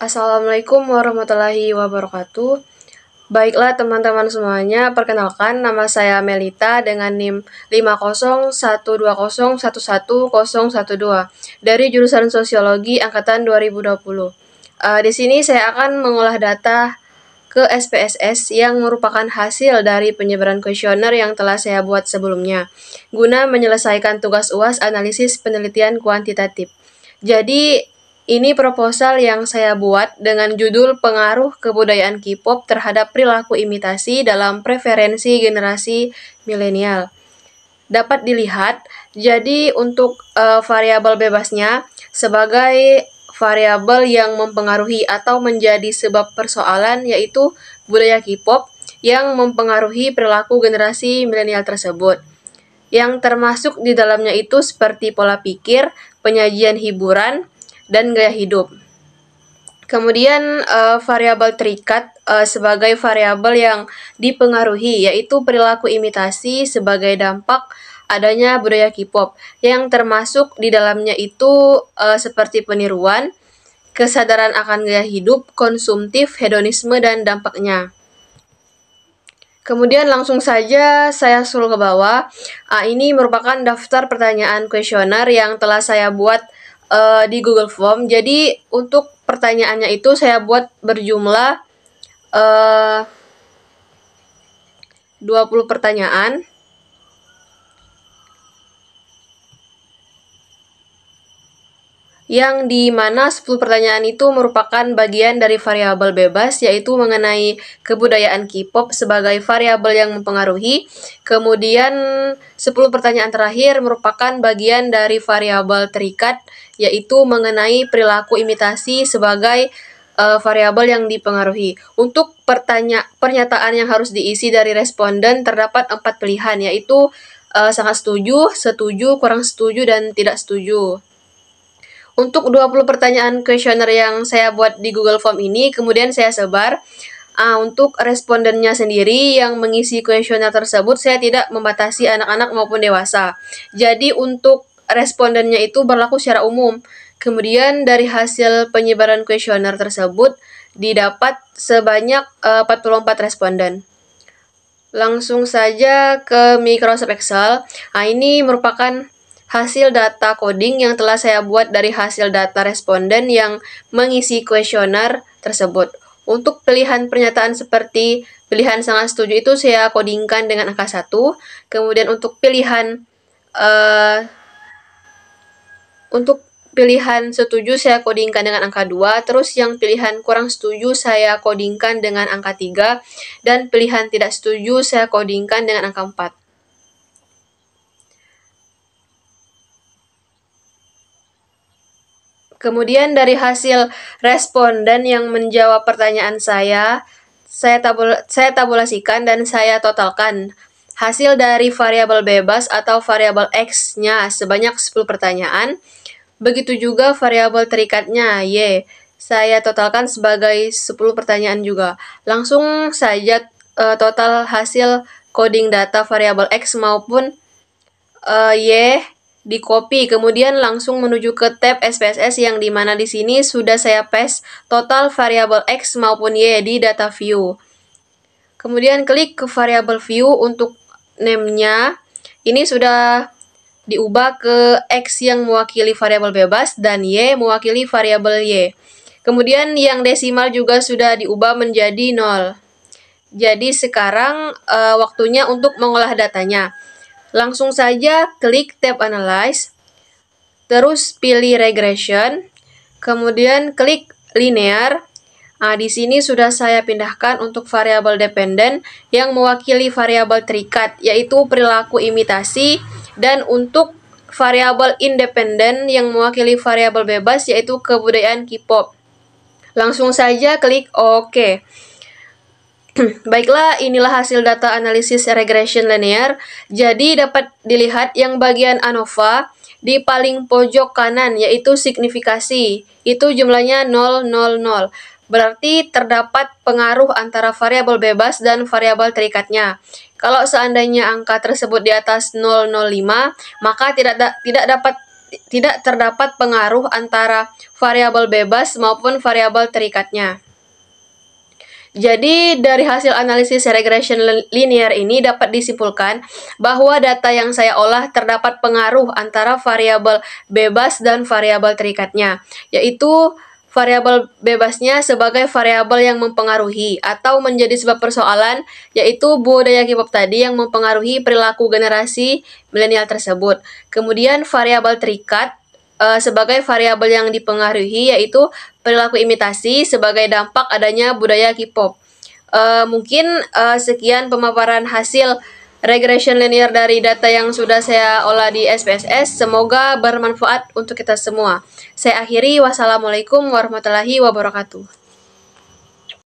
Assalamualaikum warahmatullahi wabarakatuh. Baiklah teman-teman semuanya, perkenalkan nama saya Melita dengan NIM 50120111012 dari jurusan Sosiologi angkatan 2020. Di sini saya akan mengolah data ke SPSS yang merupakan hasil dari penyebaran kuesioner yang telah saya buat sebelumnya, guna menyelesaikan tugas UAS analisis penelitian kuantitatif. Jadi, ini proposal yang saya buat dengan judul Pengaruh Kebudayaan K-pop terhadap Perilaku Imitasi dalam Preferensi Generasi Milenial. Dapat dilihat, jadi untuk variabel bebasnya sebagai variabel yang mempengaruhi atau menjadi sebab persoalan, yaitu budaya K-pop yang mempengaruhi perilaku generasi milenial tersebut. Yang termasuk di dalamnya itu seperti pola pikir, penyajian hiburan, dan gaya hidup. Kemudian variabel terikat sebagai variabel yang dipengaruhi, yaitu perilaku imitasi sebagai dampak adanya budaya K-pop, yang termasuk di dalamnya itu seperti peniruan, kesadaran akan gaya hidup, konsumtif, hedonisme, dan dampaknya. Kemudian langsung saja saya scroll ke bawah. Ini merupakan daftar pertanyaan kuesioner yang telah saya buat di Google Form. Jadi untuk pertanyaannya itu saya buat berjumlah 20 pertanyaan. Yang di mana 10 pertanyaan itu merupakan bagian dari variabel bebas, yaitu mengenai kebudayaan K-pop sebagai variabel yang mempengaruhi. Kemudian 10 pertanyaan terakhir merupakan bagian dari variabel terikat, yaitu mengenai perilaku imitasi sebagai variabel yang dipengaruhi. Untuk pernyataan yang harus diisi dari responden terdapat 4 pilihan, yaitu sangat setuju, setuju, kurang setuju, dan tidak setuju. Untuk 20 pertanyaan kuesioner yang saya buat di Google Form ini, kemudian saya sebar. Untuk respondennya sendiri yang mengisi kuesioner tersebut, saya tidak membatasi anak-anak maupun dewasa. Jadi untuk respondennya itu berlaku secara umum. Kemudian dari hasil penyebaran kuesioner tersebut, didapat sebanyak 44 responden. Langsung saja ke Microsoft Excel. Ini merupakan hasil data coding yang telah saya buat dari hasil data responden yang mengisi kuesioner tersebut. Untuk pilihan pernyataan seperti pilihan sangat setuju itu saya codingkan dengan angka 1. Kemudian untuk pilihan setuju saya codingkan dengan angka 2. Terus yang pilihan kurang setuju saya codingkan dengan angka 3. Dan pilihan tidak setuju saya codingkan dengan angka 4. Kemudian dari hasil responden yang menjawab pertanyaan saya tabulasikan dan saya totalkan. Hasil dari variabel bebas atau variabel X-nya sebanyak 10 pertanyaan. Begitu juga variabel terikatnya, Y. Saya totalkan sebagai 10 pertanyaan juga. Langsung saja total hasil coding data variabel X maupun Y di copy, kemudian langsung menuju ke tab SPSS yang dimana di sini sudah saya paste total variabel X maupun Y di data view. Kemudian klik ke variabel view untuk name-nya. Ini sudah diubah ke X yang mewakili variabel bebas dan Y mewakili variabel Y. Kemudian yang desimal juga sudah diubah menjadi 0. Jadi sekarang waktunya untuk mengolah datanya. Langsung saja klik tab Analyze, terus pilih Regression, kemudian klik Linear. Di sini sudah saya pindahkan untuk variabel dependen yang mewakili variabel terikat, yaitu perilaku imitasi, dan untuk variabel independen yang mewakili variabel bebas, yaitu kebudayaan K-pop. Langsung saja klik OK. Baiklah, inilah hasil data analisis regression linear. Jadi dapat dilihat yang bagian ANOVA di paling pojok kanan, yaitu signifikasi. Itu jumlahnya 0, 0, 0. Berarti terdapat pengaruh antara variabel bebas dan variabel terikatnya. Kalau seandainya angka tersebut di atas 0,05, maka tidak dapat tidak terdapat pengaruh antara variabel bebas maupun variabel terikatnya. Jadi dari hasil analisis regression linear ini dapat disimpulkan bahwa data yang saya olah terdapat pengaruh antara variabel bebas dan variabel terikatnya, yaitu variabel bebasnya sebagai variabel yang mempengaruhi atau menjadi sebab persoalan, yaitu budaya K-pop tadi yang mempengaruhi perilaku generasi milenial tersebut. Kemudian variabel terikat sebagai variabel yang dipengaruhi, yaitu perilaku imitasi sebagai dampak adanya budaya K-pop. Mungkin sekian pemaparan hasil regression linear dari data yang sudah saya olah di SPSS. Semoga bermanfaat untuk kita semua. Saya akhiri, wassalamualaikum warahmatullahi wabarakatuh.